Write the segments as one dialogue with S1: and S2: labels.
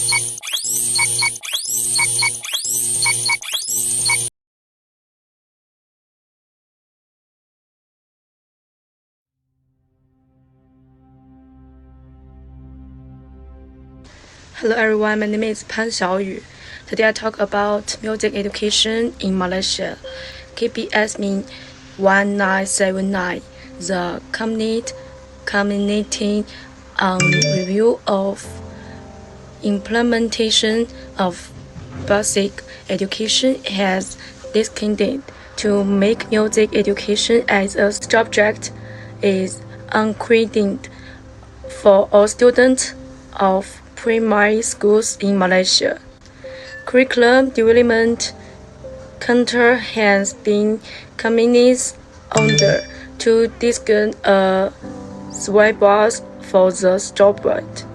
S1: Hello everyone, my name is Pan Xiaoyu. Today I talk about music education in Malaysia. KPS means 1979, the community review of implementation of basic education has decided to make music education as a subject is accredited for all students of primary schools in Malaysia. Curriculum development counter has been committed under to design a syllabus for the subject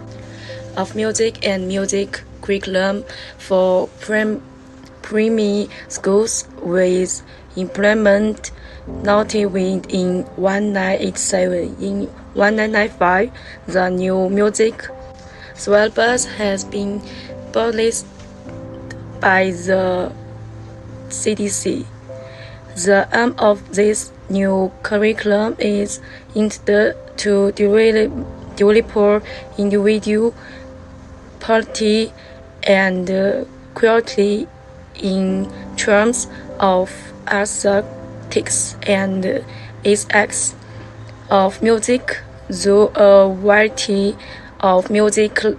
S1: of music and music curriculum for primary schools with implement noted in 1987. In 1995, the new music syllabus has been published by the CDC. The aim of this new curriculum is intended to develop individual quality and quality in terms of aesthetics and aspects of music through a variety of musical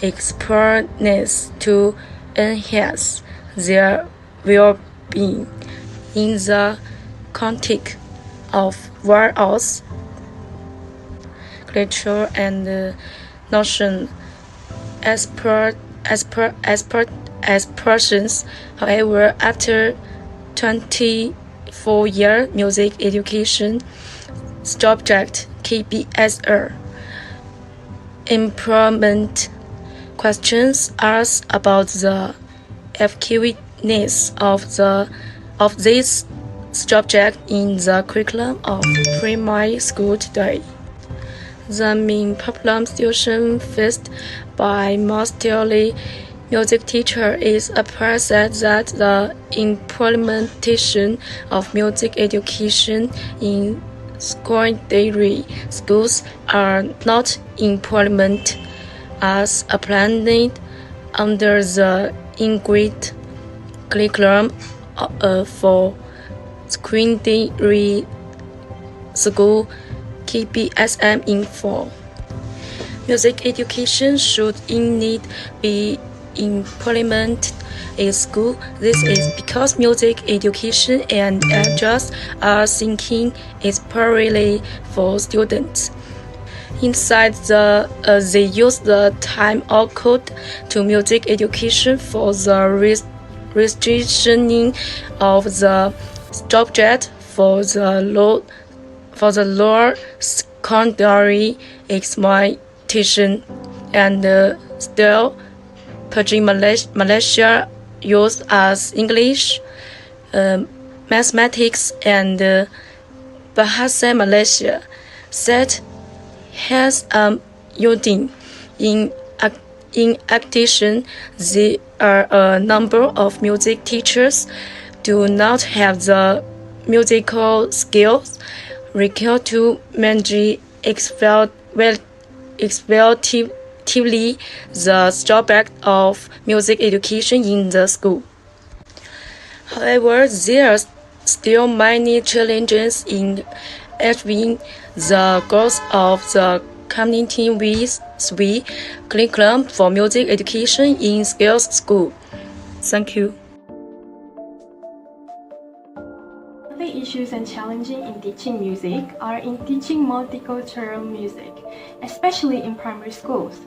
S1: experience to enhance their well-being in the context of various culture and notion expressions. However, after 24 years, music education subject KPSR improvement questions asked about the effectiveness of this subject in the curriculum of primary school today. The main problem situation faced by most daily music teacher is a process that the implementation of music education in secondary schools are not implemented as planned under the agreed curriculum for secondary school KPSM info. Music education should indeed be implemented in school. This is because music education and just are thinking primarily for students. Inside they use the time allotted to music education for the restrictioning of the subject for the lower secondary examination, and still Pidgin Malaysia used as English, mathematics, and Bahasa Malaysia that has using in addition, there are a number of music teachers do not have the musical skills required to manage effectively the subject of music education in the school. However, there are still many challenges in achieving the goals of the community with the curriculum for music education in skills school. Thank you.
S2: The issues and challenges in teaching music are in teaching multicultural music, especially in primary schools.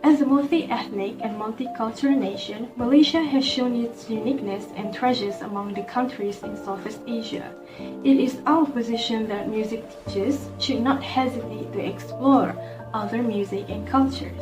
S2: As a multi-ethnic and multicultural nation, Malaysia has shown its uniqueness and treasures among the countries in Southeast Asia. It is our position that music teachers should not hesitate to explore other music and cultures.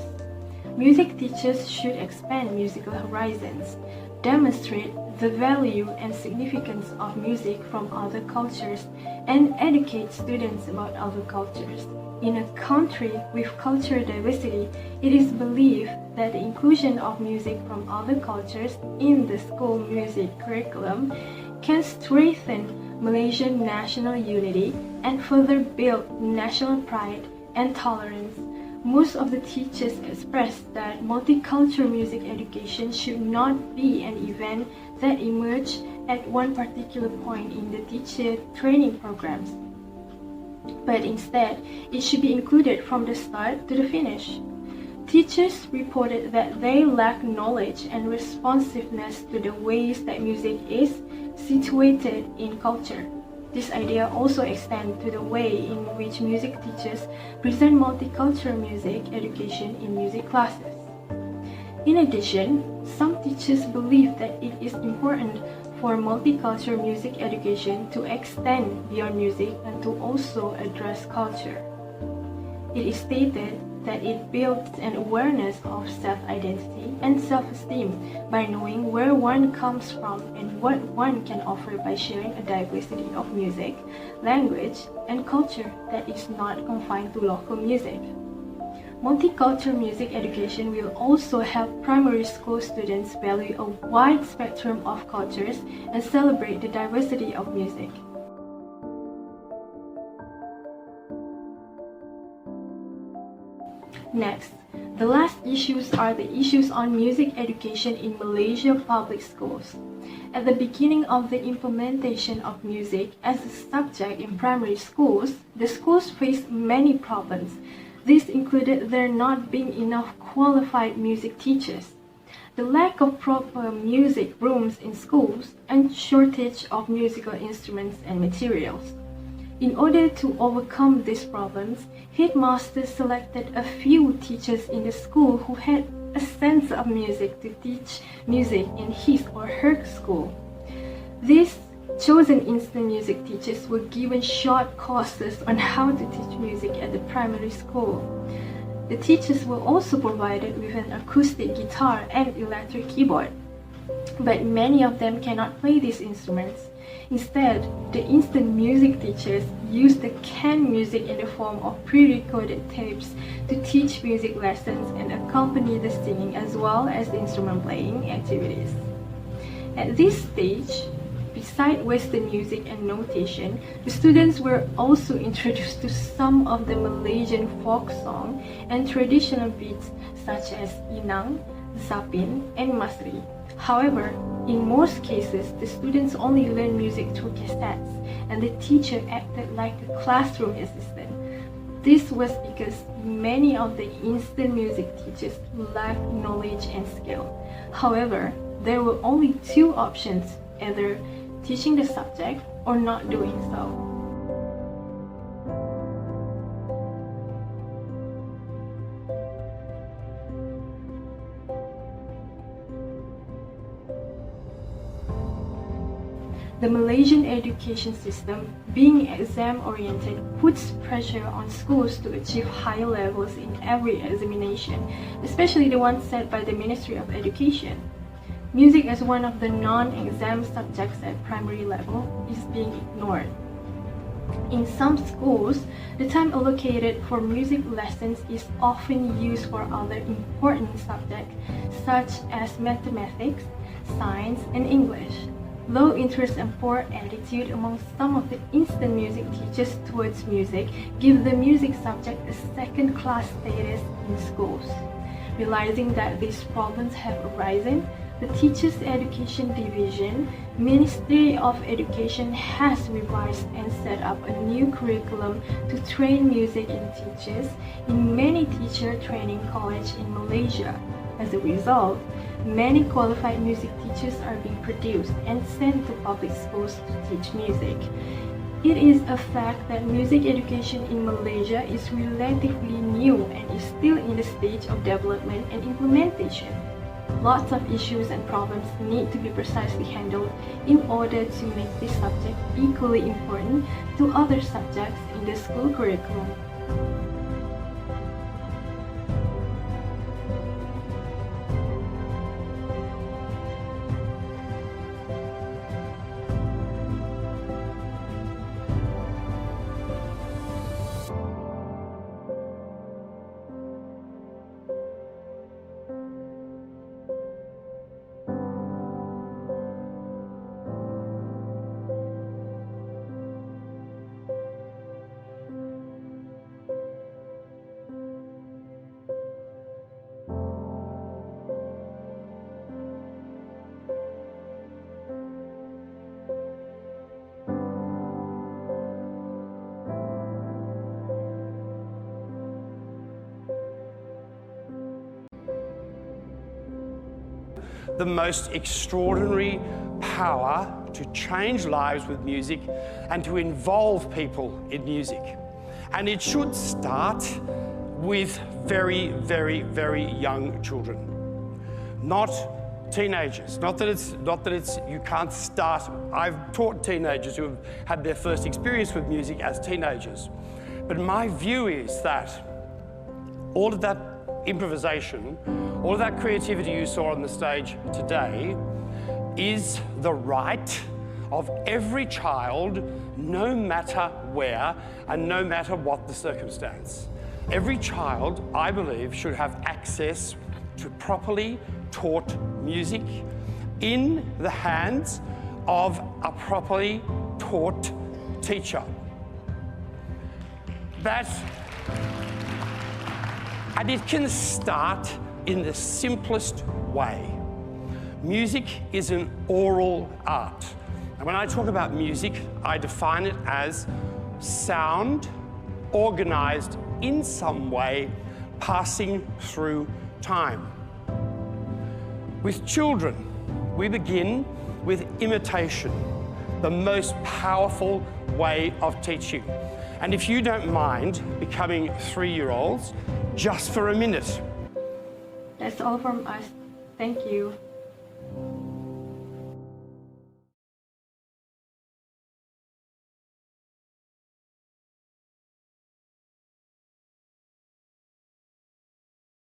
S2: Music teachers should expand musical horizons, demonstrate the value and significance of music from other cultures, and educate students about other cultures. In a country with cultural diversity, it is believed that the inclusion of music from other cultures in the school music curriculum can strengthen Malaysian national unity and further build national pride and tolerance. Most of the teachers expressed that multicultural music education should not be an event that emerged at one particular point in the teacher training programs, but instead it should be included from the start to the finish. Teachers reported that they lack knowledge and responsiveness to the ways that music is situated in culture. This idea also extends to the way in which music teachers present multicultural music education in music classes. In addition, some teachers believe that it is important for multicultural music education to extend beyond music and to also address culture. It is stated that it builds an awareness of self-identity and self-esteem by knowing where one comes from and what one can offer by sharing a diversity of music, language, and culture that is not confined to local music. Multicultural music education will also help primary school students value a wide spectrum of cultures and celebrate the diversity of music. Next, the last issues are the issues on music education in Malaysia public schools. At the beginning of the implementation of music as a subject in primary schools, the schools faced many problems. This included there not being enough qualified music teachers, the lack of proper music rooms in schools, and shortage of musical instruments and materials. In order to overcome these problems, headmasters selected a few teachers in the school who had a sense of music to teach music in his or her school. These chosen instant music teachers were given short courses on how to teach music at the primary school. The teachers were also provided with an acoustic guitar and electric keyboard, but many of them cannot play these instruments. Instead, the instant music teachers used the canned music in the form of pre-recorded tapes to teach music lessons and accompany the singing as well as the instrument playing activities. At this stage, beside Western music and notation, the students were also introduced to some of the Malaysian folk song and traditional beats such as Inang, Zapin, and Masri. However, in most cases, the students only learn music through cassettes, and the teacher acted like a classroom assistant. This was because many of the instant music teachers lacked knowledge and skill. However, there were only two options, either teaching the subject or not doing so. The Malaysian education system, being exam-oriented, puts pressure on schools to achieve higher levels in every examination, especially the ones set by the Ministry of Education. Music as one of the non-exam subjects at primary level is being ignored. In some schools, the time allocated for music lessons is often used for other important subjects such as mathematics, science, and English. Low interest and poor attitude among some of the instant music teachers towards music give the music subject a second-class status in schools. Realizing that these problems have arisen, the Teachers Education Division, Ministry of Education has revised and set up a new curriculum to train music in teachers in many teacher training colleges in Malaysia. As a result, many qualified music teachers are being produced and sent to public schools to teach music. It is a fact that music education in Malaysia is relatively new and is still in the stage of development and implementation. Lots of issues and problems need to be precisely handled in order to make this subject equally important to other subjects in the school curriculum.
S3: the most extraordinary power to change lives with music and to involve people in music. And it should start with very, very, very young children, not teenagers. Not that it's you can't start. I've taught teenagers who have had their first experience with music as teenagers. But my view is that all of that improvisation, all of that creativity you saw on the stage today is the right of every child, no matter where and no matter what the circumstance. Every child, I believe, should have access to properly taught music in the hands of a properly taught teacher. And it can start in the simplest way. Music is an oral art. And when I talk about music, I define it as sound organized in some way, passing through time. With children, we begin with imitation, the most powerful way of teaching. And if you don't mind becoming 3-year-olds just for a minute.
S2: That's all from us. Thank you.